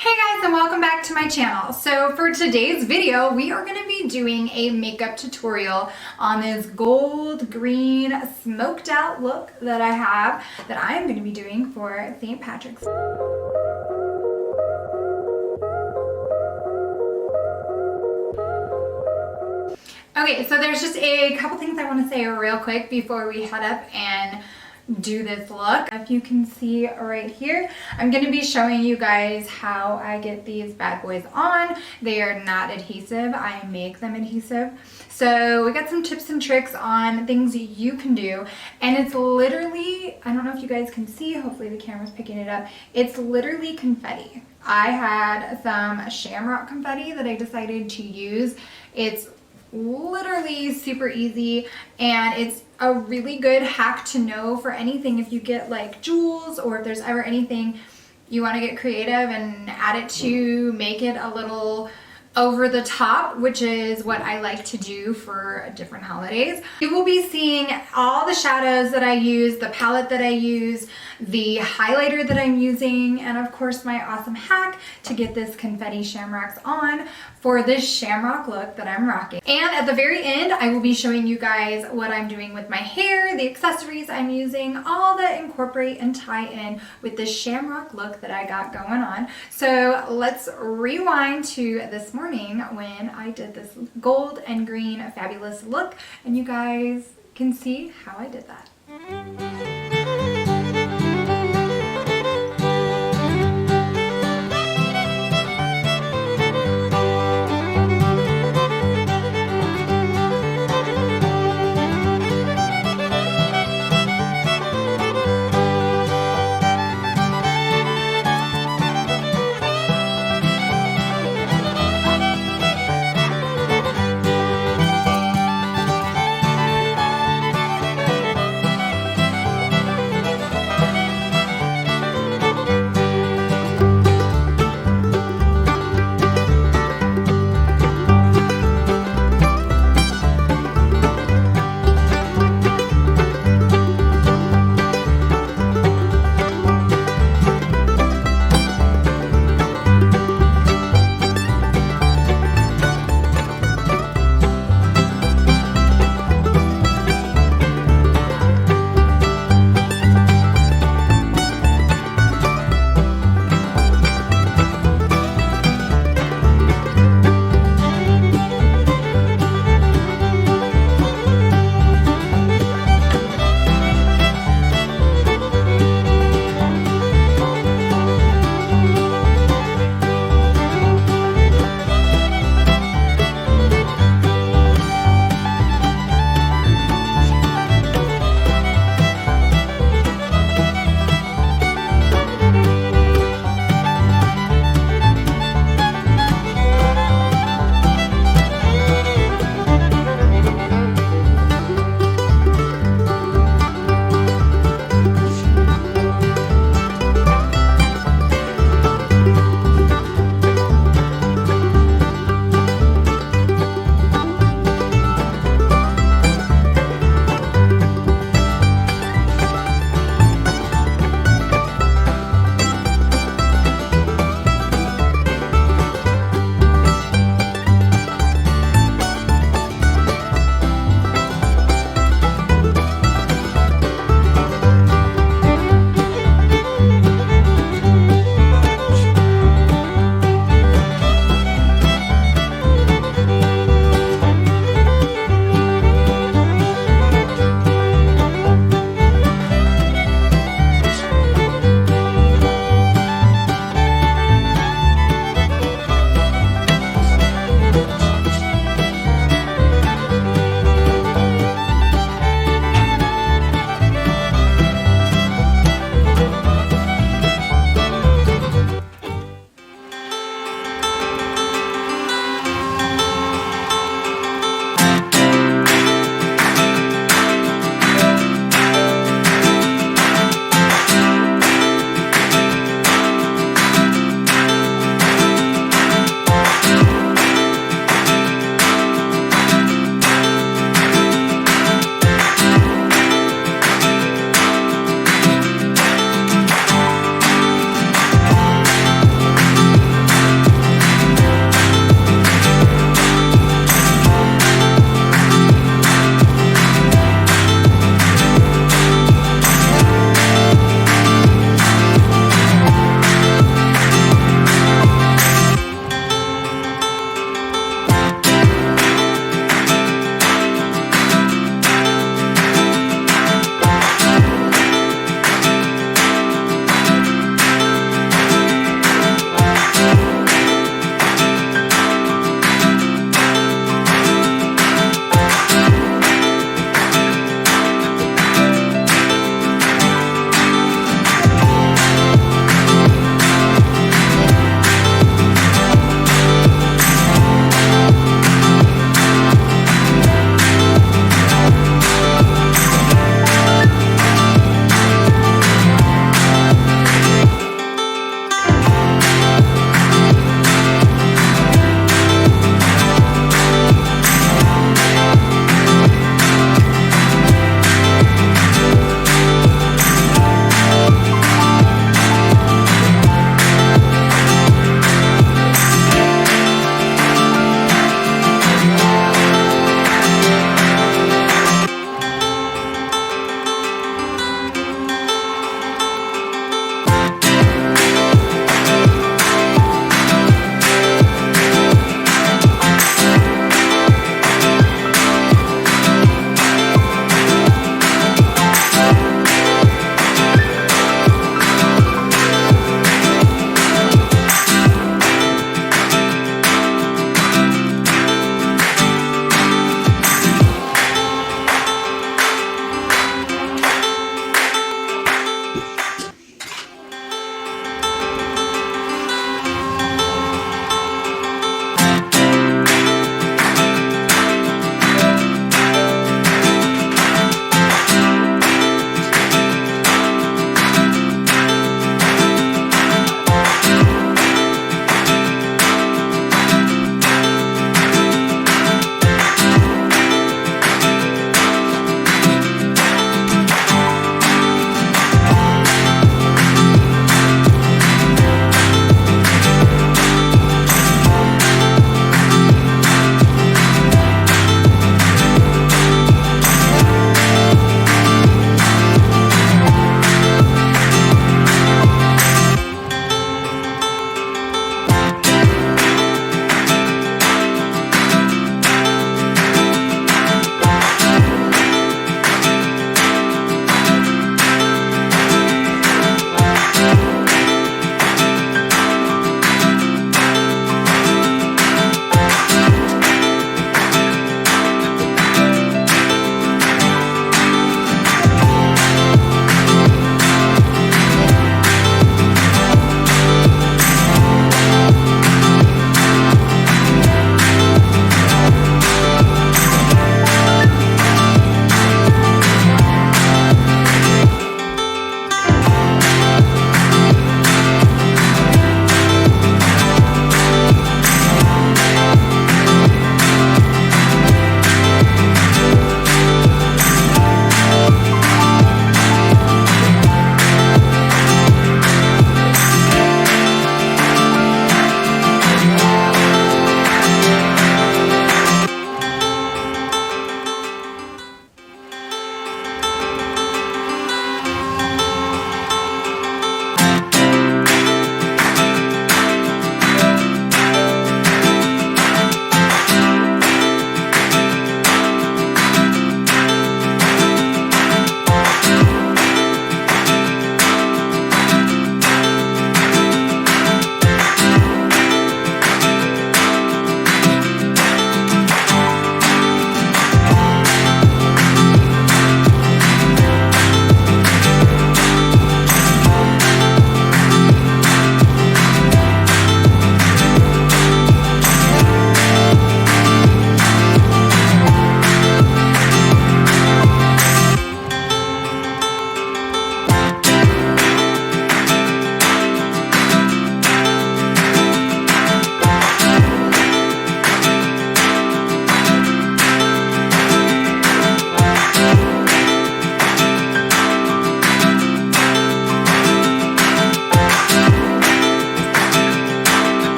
Hey guys, and welcome back to my channel. So for today's video, we are going to be doing a makeup tutorial on this gold green smoked out look that I have that I'm going to be doing for St. Patrick's. Okay, so there's just a couple things I want to say real quick before we head up and do this look. If you can see right here, I'm going to be showing you guys how I get these bad boys on. They are not adhesive. I make them adhesive. So we got some tips and tricks on things you can do, and it's literally, I don't know if you guys can see, hopefully the camera's picking it up, it's literally confetti. I had some Shamrock confetti that I decided to use. It's literally super easy, and it's a really good hack to know for anything. If you get like jewels, or if there's ever anything you want to get creative and add it to make it a little over the top, which is what I like to do for different holidays. You will be seeing all the shadows that I use, the palette that I use, the highlighter that I'm using, and of course my awesome hack to get this confetti shamrocks on for this shamrock look that I'm rocking. And at the very end, I will be showing you guys what I'm doing with my hair, the accessories I'm using, all that incorporate and tie in with this shamrock look that I got going on. So let's rewind to this morning when I did this gold and green fabulous look, and you guys can see how I did that.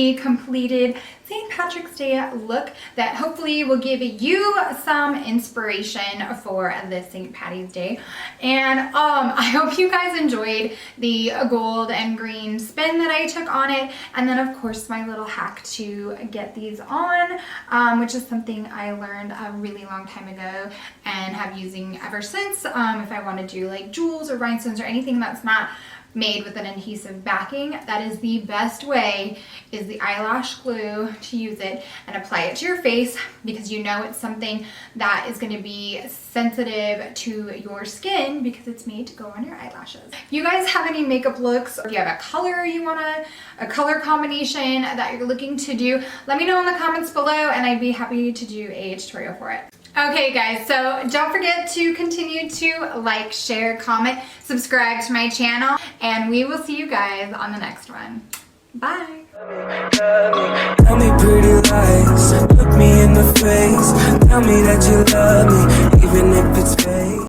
recently completed St. Patrick's Day look that hopefully will give you some inspiration for this St. Patty's Day. And I hope you guys enjoyed the gold and green spin that I took on it, and then of course my little hack to get these on, which is something I learned a really long time ago and have using ever since. If I want to do like jewels or rhinestones or anything that's not made with an adhesive backing, that is the best way, is the eyelash glue, to use it and apply it to your face, because you know it's something that is going to be sensitive to your skin because it's made to go on your eyelashes. If you guys have any makeup looks, or if you have a color you want a color combination that you're looking to do, let me know in the comments below and I'd be happy to do a tutorial for it. Okay guys, so don't forget to continue to like, share, comment, subscribe to my channel, and we will see you guys on the next one. Bye. Tell me pretty lies, look me in the face, tell me that you love me, even if it's fake.